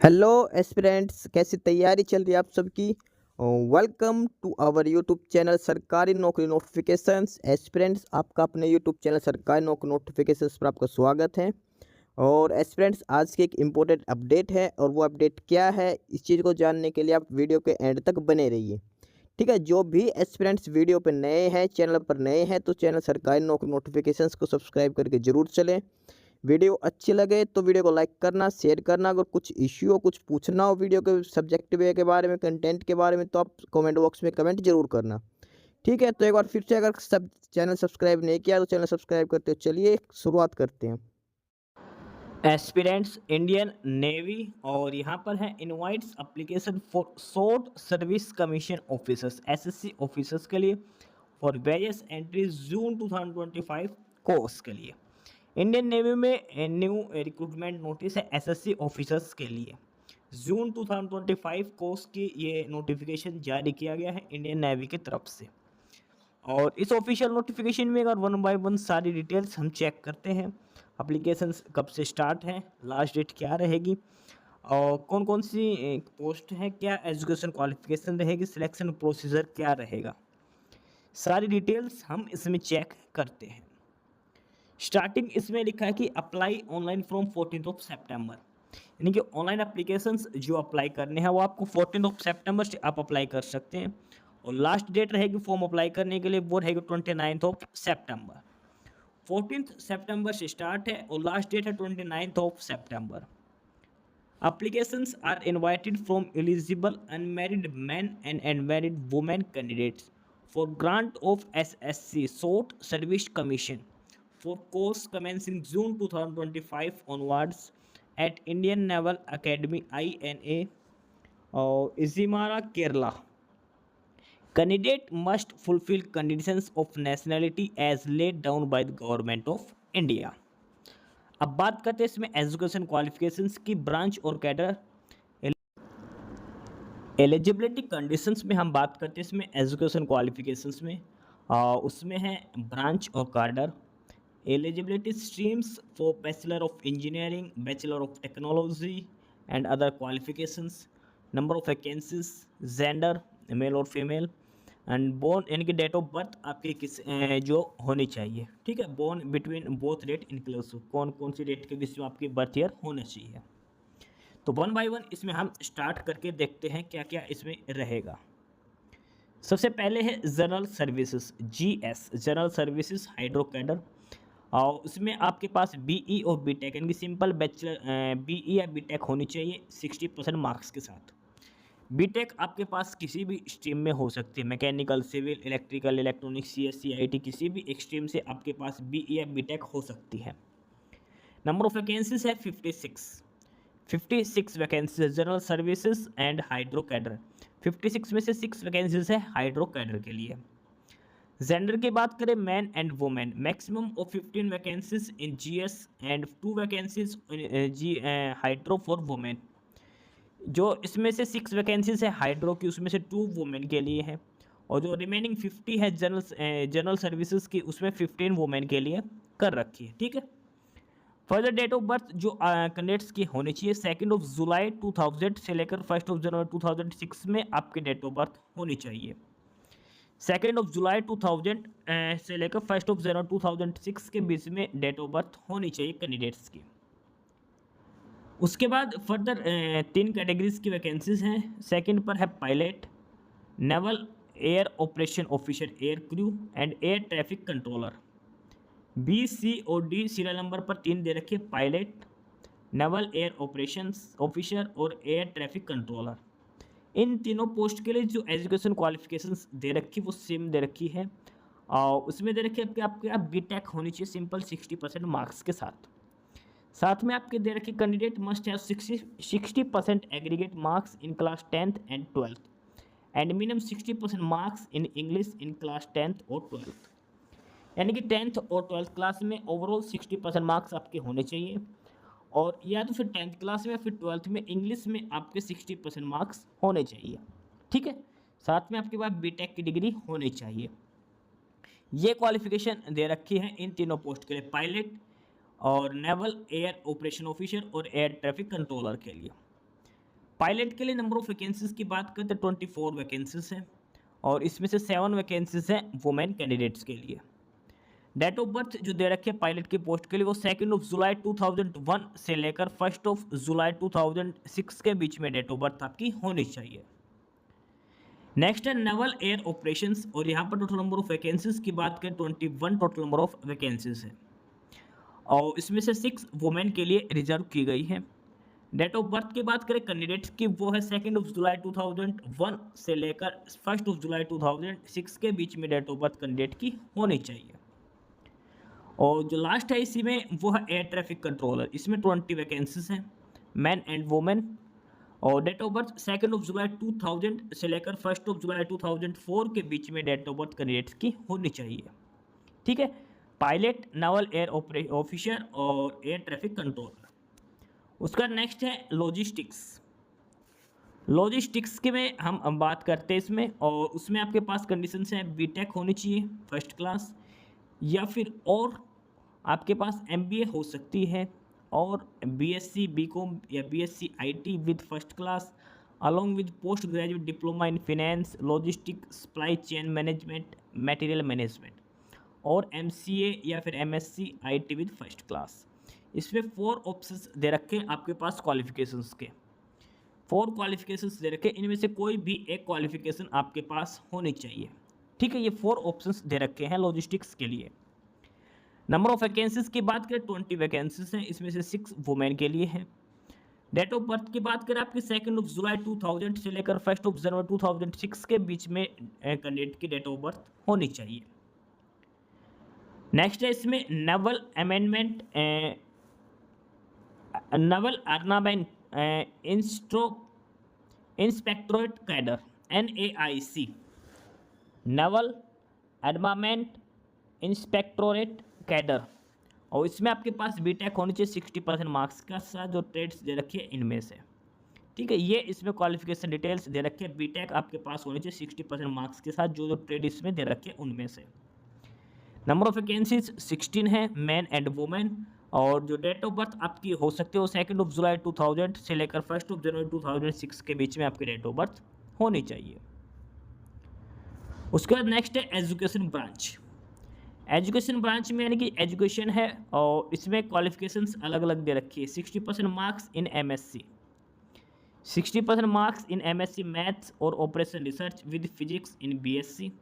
Hello aspirants, कैसी तैयारी चल रही है आप सबकी। Welcome to our YouTube channel सरकारी नौकरी नोटिफिकेशंस। एस्पिरेंट्स, आपका अपने यूट्यूब चैनल सरकारी नौकरी नोटिफिकेशंस पर आपका स्वागत है। और एस्पिरेंट्स, आज की एक इम्पोर्टेंट अपडेट है, और वो अपडेट क्या है, इस चीज़ को जानने के लिए आप वीडियो के एंड तक बने रहिए। ठीक है, जो भी एस्पिरेंट्स वीडियो पर नए हैं, चैनल पर नए हैं, तो चैनल सरकारी नौकरी नोटिफिकेशंस को सब्सक्राइब करके जरूर चलें। वीडियो अच्छी लगे तो वीडियो को लाइक करना, शेयर करना। अगर कुछ इश्यू हो, कुछ पूछना हो वीडियो के सब्जेक्ट वे के बारे में, कंटेंट के बारे में, तो आप कमेंट बॉक्स में कमेंट जरूर करना। ठीक है, तो एक बार फिर से, अगर सब चैनल सब्सक्राइब नहीं किया तो चैनल सब्सक्राइब करते हो। चलिए शुरुआत करते हैं। एस्पिरेंट्स इंडियन नेवी, और यहाँ पर है invites application for short service commission officers, SSC officers के लिए for various entries June 2025 course के लिए। इंडियन नेवी में न्यू रिक्रूटमेंट नोटिस है एसएससी ऑफिसर्स के लिए। जून 2025 कोर्स की ये नोटिफिकेशन जारी किया गया है इंडियन नेवी की तरफ से। और इस ऑफिशियल नोटिफिकेशन में अगर वन बाय वन सारी डिटेल्स हम चेक करते हैं, अप्लीकेशन कब से स्टार्ट है, लास्ट डेट क्या रहेगी, और कौन कौन सी पोस्ट है, क्या एजुकेशन क्वालिफिकेशन रहेगी, सिलेक्शन प्रोसीजर क्या रहेगा, सारी डिटेल्स हम इसमें चेक करते हैं। स्टार्टिंग इसमें लिखा है कि अप्लाई ऑनलाइन फ्रॉम 14 सितंबर, यानी कि ऑनलाइन एप्लीकेशंस जो अप्लाई करने हैं वो आपको 14 सितंबर से आप अप्लाई कर सकते हैं। और लास्ट डेट रहेगी फॉर्म अप्लाई करने के लिए, वो रहेगी 29 सितंबर। 14 सितंबर से स्टार्ट है और लास्ट डेट है 29 सितंबर। Applications are invited from eligible unmarried men and unmarried women candidates for grant of SSC Short Service Commission for course commencing June 2025 onwards at Indian Naval Academy INA, Izimara, Kerala. Candidate must fulfill conditions of nationality as laid down by the Government of India. अब बात करते हैं इसमें education qualifications की, branch और cadre. Eligibility conditions में हम बात करते हैं इसमें एजुकेशन क्वालिफिकेशंस में, उसमें है ब्रांच और कार्डर। Eligibility streams for bachelor of engineering, bachelor of technology and other qualifications. Number of vacancies, gender male और फीमेल, एंड बोर्न यानी कि डेट ऑफ बर्थ आपकी किस जो होनी चाहिए। ठीक है, born between both date inclusive, कौन कौन सी डेट के बीच में आपकी बर्थ ईयर होना चाहिए। तो वन बाय वन इसमें हम स्टार्ट करके देखते हैं क्या क्या इसमें रहेगा। सबसे पहले है general services, GS, general services hydro cadre. और उसमें आपके पास बीई और बीटेक यानी कि सिंपल बैचलर बीई या बीटेक होनी चाहिए 60% मार्क्स के साथ। बीटेक आपके पास किसी भी स्ट्रीम में हो सकती है, mechanical, civil, electrical, electronics, CSC, IT, किसी भी एक स्ट्रीम से आपके पास बीई या बीटेक हो सकती है। नंबर ऑफ वैकेंसीज है 56 वैकेंसीज है general services and hydro cadre. 56 में से 6 वैकेंसीज है हाइड्रो कैडर के लिए। जेंडर की बात करें, man and women, maximum of 15 vacancies in GS and 2 vacancies in G hydro for women. जो इसमें से 6 वैकेंसीज है हाइड्रो की, उसमें से 2 वुमेन के लिए है, और जो रिमेनिंग 50 है जनरल सर्विसेज की, उसमें 15 वुमेन के लिए कर रखी है। ठीक है, फर्दर डेट ऑफ बर्थ जो कैंडिडेट्स की होनी चाहिए 2 जुलाई 2000 से लेकर 1 जनवरी 2006 में आपकी डेट ऑफ बर्थ होनी चाहिए। 2 जुलाई 2000 से लेकर 1 जनवरी 2006 के बीच में डेट ऑफ बर्थ होनी चाहिए कैंडिडेट्स की। उसके बाद फर्दर 3 कैटेगरीज की वैकेंसीज हैं। सेकंड पर है pilot, naval air operation officer, air crew and air traffic controller. B, C और डी सीरियल नंबर पर 3 दे रखे, pilot, naval air operations officer और एयर ट्रैफिक कंट्रोलर। इन तीनों पोस्ट के लिए जो एजुकेशन क्वालिफिकेशंस दे रखी वो सेम दे रखी है, और उसमें दे रखी है आपके आप बीटेक होनी चाहिए सिंपल 60% मार्क्स के साथ। साथ में आपके दे रखी candidate must have 60% aggregate marks in class 10th and 12th and minimum 60% marks in English in class 10th और 12th, यानी कि 10th और 12th क्लास में ओवरऑल 60% मार्क्स आपके होने चाहिए, और या तो फिर 10th क्लास में या फिर 12th में इंग्लिश में आपके 60% मार्क्स होने चाहिए। ठीक है, साथ में आपके पास बीटेक की डिग्री होनी चाहिए। ये क्वालिफिकेशन दे रखी है इन तीनों पोस्ट के लिए, पायलट और नेवल एयर ऑपरेशन ऑफिसर और एयर ट्रैफिक कंट्रोलर के लिए। पायलट के लिए नंबर ऑफ वैकेंसीज की बात करते हैं 24 वैकेंसीज हैं और इसमें से 7 वैकेंसीज हैं वुमेन कैंडिडेट्स के लिए। डेट ऑफ बर्थ जो दे रखे पायलट की पोस्ट के लिए वो 2 जुलाई 2001 से लेकर 1 जुलाई 2006 के बीच में डेट ऑफ बर्थ आपकी होनी चाहिए। नेक्स्ट है नेवल एयर ऑपरेशंस और यहाँ पर टोटल नंबर ऑफ वैकेंसीज की बात करें 21 टोटल नंबर ऑफ वैकेंसीज है और इसमें से 6 वुमेन के लिए रिजर्व की गई है। डेट ऑफ बर्थ की बात करें कैंडिडेट्स की वो है 2 जुलाई 2001 से लेकर 1 जुलाई 2006 के बीच में डेट ऑफ बर्थ कैंडिडेट की होनी चाहिए। और जो लास्ट है इसी में वो है एयर ट्रैफिक कंट्रोलर, इसमें 20 वैकेंसीज हैं मैन एंड वुमेन और डेट ऑफ बर्थ 2 जुलाई 2000 से लेकर 1 जुलाई 2004 के बीच में डेट ऑफ बर्थ कैंडिडेट्स की होनी चाहिए। ठीक है, पायलट, नावल एयर ऑफिसर और एयर ट्रैफिक कंट्रोलर। उसका नेक्स्ट है लॉजिस्टिक्स। लॉजिस्टिक्स के में हम बात करते हैं इसमें और उसमें आपके पास कंडीशंस हैं बीटेक होनी चाहिए फर्स्ट क्लास या फिर और आपके पास एमबीए हो सकती है और बीएससी बीकॉम या BSc IT with first class along with post graduate diploma in finance logistic supply chain management material management और एमसीए या फिर MSc IT with first class. इसमें 4 ऑप्शंस दे रखे हैं आपके पास क्वालिफिकेशंस के, 4 क्वालिफिकेशंस दे रखे, इनमें से कोई भी एक क्वालिफिकेशन आपके पास होनी चाहिए। ठीक है, ये 4 ऑप्शंस दे रखे हैं लॉजिस्टिक्स के लिए। नंबर ऑफ वैकेंसीज की बात करें 20 वैकेंसीज हैं, इसमें से 6 वुमेन के लिए हैं। डेट ऑफ बर्थ की बात करें आपकी 2 जुलाई 2000 से लेकर 1 जनवरी 2006 के बीच में कैंडिडेट की डेट ऑफ बर्थ होनी चाहिए। नेक्स्ट है इसमें naval amendment naval armament inspectorate cadre NAIC, naval armament inspectorate cadre और इसमें आपके पास बीटेक होनी चाहिए 60% मार्क्स का साथ, जो ट्रेड्स दे रखी है इनमें से। ठीक है, ये इसमें क्वालिफिकेशन डिटेल्स दे रखे हैं, बीटेक आपके पास होनी चाहिए 60% मार्क्स के साथ, जो ट्रेड इसमें दे रखे हैं उनमें से। नंबर ऑफ वैकेंसीज 16 है मैन एंड वुमेन और जो डेट ऑफ बर्थ आपकी हो सकती है वो 2 जुलाई 2000 से लेकर 1 जनवरी 2006 के बीच में आपकी डेट ऑफ बर्थ होनी चाहिए। उसके बाद नेक्स्ट है एजुकेशन ब्रांच। एजुकेशन ब्रांच में यानी कि एजुकेशन है और इसमें क्वालिफिकेशंस अलग अलग दे रखी है। 60% marks in MSc, 60% marks in MSc maths और operation research with physics in BSc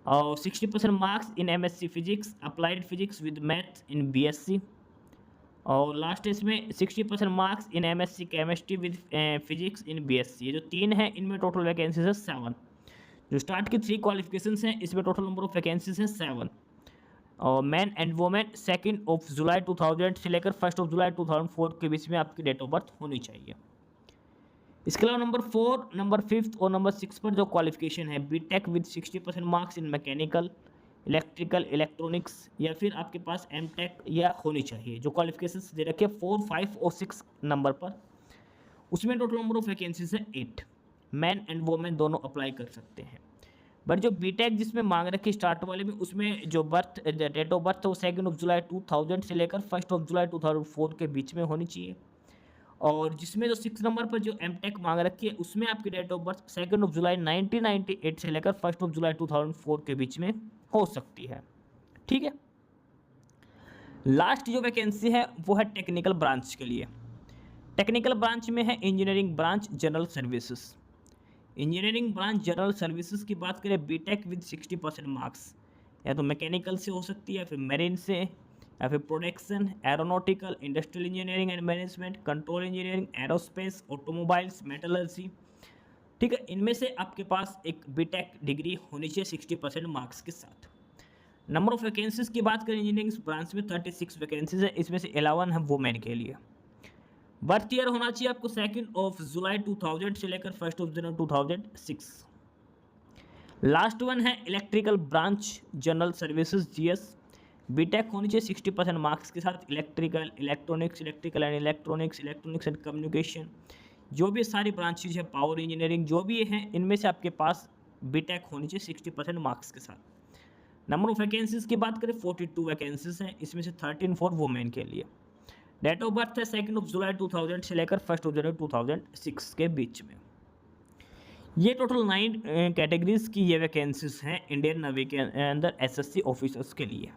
और 60% marks in MSc physics applied physics with maths in BSc और लास्ट इसमें 60% marks in MSc chemistry with physics in BSc. ये जो 3 है इनमें total vacancies है 7। जो स्टार्ट की 3 क्वालिफिकेशंस हैं इसमें टोटल नंबर ऑफ वैकेंसीज हैं 7 और मैन एंड वुमेन 2 जुलाई 2000 से लेकर 1 जुलाई 2004 के बीच में आपकी डेट ऑफ बर्थ होनी चाहिए। इसके अलावा नंबर 4, नंबर 5 और नंबर 6 पर जो क्वालिफिकेशन है BTech with 60% marks in mechanical electrical electronics या फिर आपके पास एमटेक या होनी चाहिए। जो क्वालिफिकेशंस दे रखे 4, 5 और 6 नंबर पर, उसमें टोटल नंबर ऑफ वैकेंसीज है 8। मैन एंड वुमेन दोनों अप्लाई कर सकते हैं। बट जो बीटेक जिसमें मांग रखी स्टार्ट वाले में उसमें जो डेट ऑफ बर्थ है वो 2 जुलाई 2000 से लेकर 1 जुलाई 2004 के बीच में होनी चाहिए और जिसमें जो 6 नंबर पर जो एमटेक मांग रखी है उसमें आपकी डेट ऑफ बर्थ 2 जुलाई 1998 से लेकर 1 जुलाई 2004 के बीच में हो सकती है। ठीक है, लास्ट जो वैकेंसी है वो है टेक्निकल ब्रांच के लिए। टेक्निकल ब्रांच में है engineering branch general services. Engineering branch general services की बात करें बीटेक विद 60% मार्क्स, या तो मैकेनिकल से हो सकती है या फिर मेरीन से या फिर production aeronautical industrial engineering and management control engineering aerospace automobiles metallurgy. ठीक है, इनमें से आपके पास एक बीटेक डिग्री होनी चाहिए 60% मार्क्स के साथ। नंबर ऑफ वैकेंसीज की बात करें इंजीनियरिंग ब्रांच में 36 वैकेंसीज है, इसमें से 11 है वुमेन के लिए। बर्थ ईयर होना चाहिए आपको 2 जुलाई 2000 से लेकर 1 जनवरी 2006। लास्ट वन है electrical branch general services GS। BTech होनी चाहिए 60% मार्क्स के साथ electrical electronics electrical and electronics electronics and communication, जो भी सारी ब्रांचेज है पावर इंजीनियरिंग जो भी हैं इनमें से आपके पास बीटेक होनी चाहिए 60% मार्क्स के साथ। नंबर ऑफ वैकेंसीज की बात करें 42 वैकेंसीज हैं, इसमें से 13 फॉर वुमेन के लिए। डेट ऑफ बर्थ है 2 जुलाई 2000 से लेकर 1 जनवरी 2006 के बीच में। ये टोटल 9 कैटेगरीज की ये वैकेंसीज हैं इंडियन नेवी के अंदर एसएससी ऑफिसर्स के लिए।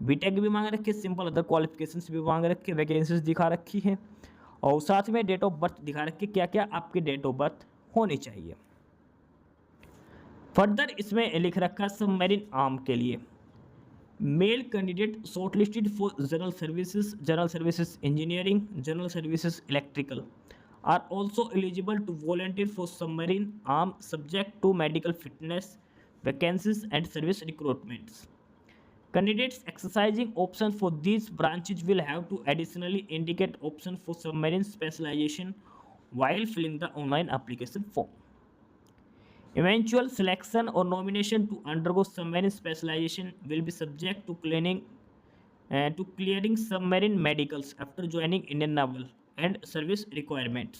बीटेक भी मांग रखी है, सिंपल अदर क्वालिफिकेशंस भी मांग रखी है, वैकेंसीज दिखा रखी है और साथ में डेट ऑफ बर्थ दिखा रखी है, क्या क्या आपकी डेट ऑफ बर्थ होनी चाहिए। फर्दर इसमें लिख रखा है सबमरीन आर्म के लिए male candidate shortlisted for general services engineering, general services electrical are also eligible to volunteer for submarine arm subject to medical fitness, vacancies and service recruitments. Candidates exercising option for these branches will have to additionally indicate option for submarine specialization while filling the online application form. Eventual selection or nomination to undergo submarine specialization will be subject to clearing submarine medicals after joining Indian Naval and service requirements.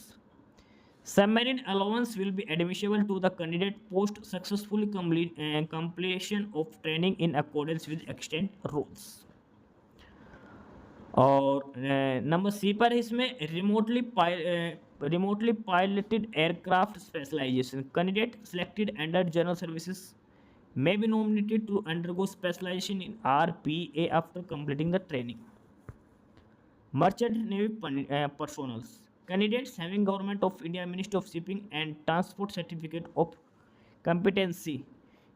Submarine allowance will be admissible to the candidate post successful completion of training in accordance with extant rules. और number C पर इसमें remotely piloted aircraft specialisation candidate selected under general services may be nominated to undergo specialization in RPA after completing the training. Merchant Navy personals. Candidates having Government of India Ministry of Shipping and Transport certificate of competency,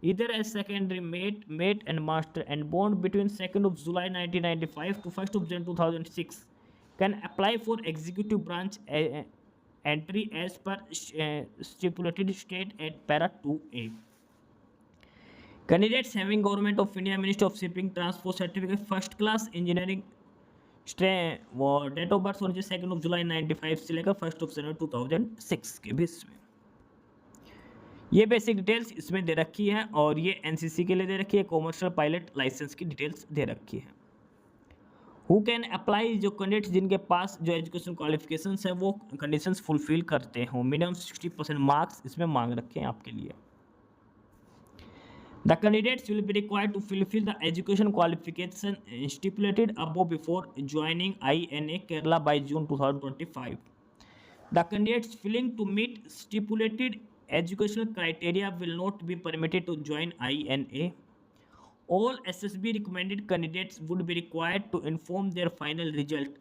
either as secondary mate and master, and born between 2nd of July 1995 to 1st of January 2006, can apply for executive branch entry as per stipulated state at para 2A. Candidates having Government of India Ministry of Shipping Transport certificate first class engineering वो date of birth होनी चाहिए 2 जुलाई 1995 से लेकर 1 जनवरी 2006 के बीच में। ये basic details इसमें दे रखी है और ये एनसीसी के लिए दे रखी है, कॉमर्शियल पायलट लाइसेंस की डिटेल्स दे रखी है। हु कैन अप्लाई, जो कैंडिडेट्स जिनके पास जो एजुकेशन क्वालिफिकेशंस है वो कंडीशंस फुलफिल करते हो, मिनिमम 60% मार्क्स इसमें मांग रखे हैं आपके लिए। The candidates will be required to fulfill the education qualification stipulated above before joining INA Kerala by June 2025. The candidates failing to meet stipulated educational criteria will not be permitted to join INA. All SSB recommended candidates would be required to inform their final result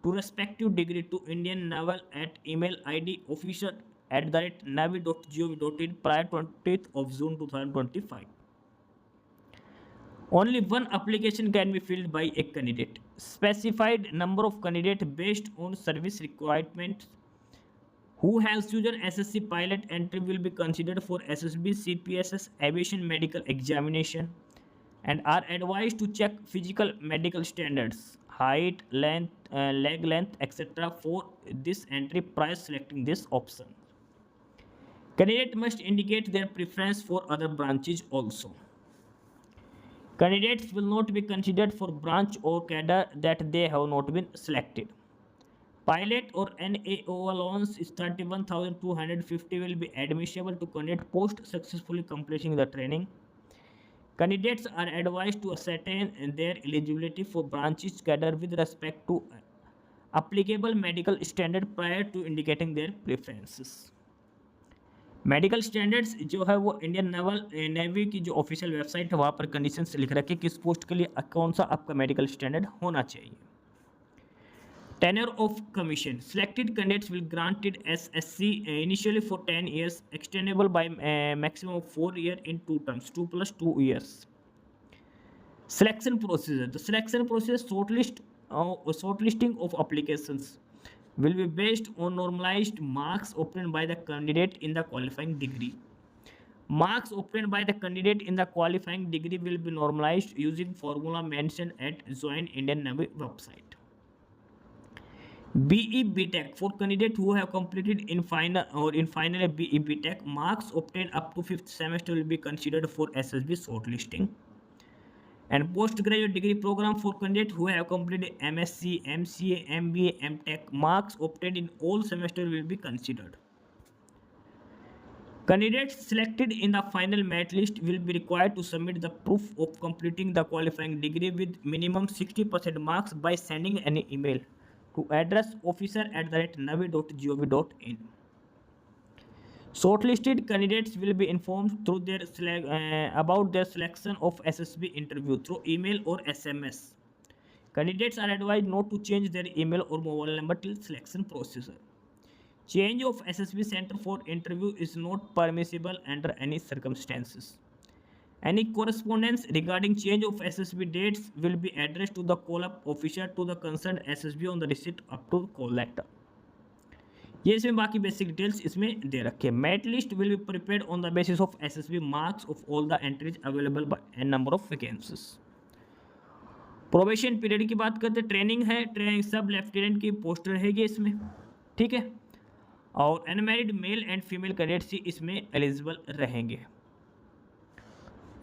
to respective degree to Indian Naval at email ID officer@navy.gov.in prior 20th of June 2025. Only one application can be filled by a candidate. Specified number of candidates based on service requirements who has chosen SSC pilot entry will be considered for SSB CPSS aviation medical examination and are advised to check physical medical standards, height, length, leg length, etc. for this entry prior selecting this option. Candidate must indicate their preference for other branches also. Candidates will not be considered for branch or cadre that they have not been selected. Pilot or NAO allowance is 31,250 will be admissible to candidate post successfully completing the training. Candidates are advised to ascertain their eligibility for branches cadre with respect to applicable medical standard prior to indicating their preferences. Medical standards जो है वो Indian navy की जो official website है वहाँ पर conditions लिख रखे किस पोस्ट के लिए कौन सा आपका मेडिकल स्टैंडर्ड होना चाहिए। Tenure of commission, selected candidates will granted SSC initially for 10 years, extendable by maximum of 4 years in 2 terms, 2 + 2 years. Selection procedure, the selection process shortlisting of applications will be based on normalized marks obtained by the candidate in the qualifying degree. Marks obtained by the candidate in the qualifying degree will be normalized using formula mentioned at Join Indian Navy website. BE BTech, for candidates who have completed in final BE BTech, marks obtained up to 5th semester will be considered for SSB shortlisting. And postgraduate degree program for candidates who have completed MSc, MCA, MBA, MTech, marks obtained in all semesters will be considered. Candidates selected in the final merit list will be required to submit the proof of completing the qualifying degree with minimum 60% marks by sending an email to address officer@navi.gov.in. Shortlisted candidates will be informed through about their selection of SSB interview through email or SMS. Candidates are advised not to change their email or mobile number till selection procedure. Change of SSB center for interview is not permissible under any circumstances. Any correspondence regarding change of SSB dates will be addressed to the call-up officer to the concerned SSB on the receipt up to call letter. ये इसमें बाकी basic details इसमें दे रखे हैं. Merit list will be prepared on the basis of SSB marks of all the entries available by number of vacancies. Probation period की बात करते हैं. ट्रेनिंग है, ट्रेनिंग सब लेफ्टिनेंट की पोस्ट रहेगी इसमें, ठीक है. और unmarried male and female cadets ही इसमें एलिजिबल रहेंगे.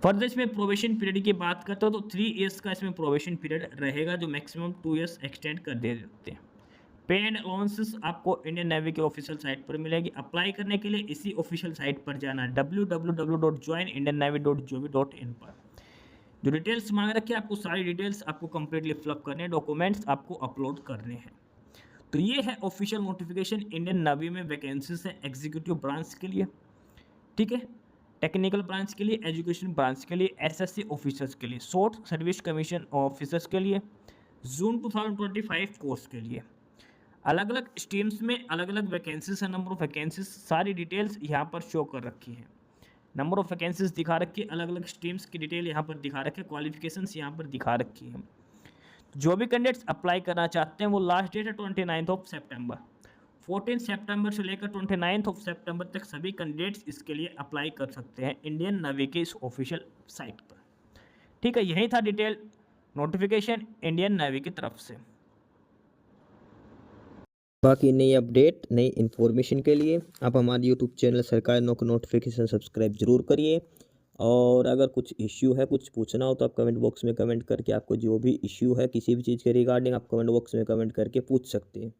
फर्दर इसमें प्रोबेशन पीरियड की बात करते हो तो 3 ईयर्स का इसमें प्रोबेशन पीरियड रहेगा, जो मैक्सिमम 2 ईयर्स एक्सटेंड कर दे देते हैं. पे एंड अलाउंसेस आपको इंडियन नेवी के ऑफिशियल साइट पर मिलेगी. अप्लाई करने के लिए इसी ऑफिशियल साइट पर जाना है www.joinindiannavy.gov.in पर. जो डिटेल्स मांग रखे आपको सारी डिटेल्स आपको कंप्लीटली फिलअप करने हैं, डॉक्यूमेंट्स आपको अपलोड करने हैं. तो ये है ऑफिशियल नोटिफिकेशन. इंडियन नेवी में वैकेंसीज है एग्जीक्यूटिव ब्रांच के लिए, ठीक है, टेक्निकल ब्रांच के लिए, एजुकेशन ब्रांच के लिए, SSC ऑफिसर्स के लिए, शॉर्ट सर्विस कमीशन ऑफिसर्स के लिए, जून 2025 कोर्स के लिए. अलग अलग स्ट्रीम्स में अलग अलग वैकेंसीज है. नंबर ऑफ वैकेंसीज सारी डिटेल्स यहाँ पर शो कर रखी है. नंबर ऑफ वैकेंसीज दिखा रखी है, अलग अलग स्ट्रीम्स की डिटेल यहाँ पर दिखा रखी है, क्वालिफिकेशंस यहाँ पर दिखा रखी है. जो भी कैंडिडेट्स अप्लाई करना चाहते हैं वो लास्ट डेट है 29 सितंबर. 14 सितंबर से लेकर 29 सितंबर तक सभी कैंडिडेट्स इसके लिए अप्लाई कर सकते हैं इंडियन नेवी के इस ऑफिशियल साइट पर, ठीक है. यही था डिटेल नोटिफिकेशन इंडियन नेवी की तरफ से. बाकी नई अपडेट, नई इन्फॉर्मेशन के लिए आप हमारे यूट्यूब चैनल सरकारी नौकरी नोटिफिकेशन सब्सक्राइब जरूर करिए. और अगर कुछ इश्यू है, कुछ पूछना हो तो आप कमेंट बॉक्स में कमेंट करके आपको जो भी इश्यू है किसी भी चीज़ के रिगार्डिंग आप कमेंट बॉक्स में कमेंट करके पूछ सकते हैं,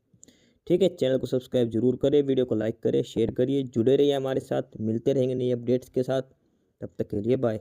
ठीक है. चैनल को सब्सक्राइब जरूर करें, वीडियो को लाइक करें, शेयर करिए, जुड़े रहिए हमारे साथ. मिलते रहेंगे नई अपडेट्स के साथ. तब तक के लिए बाय.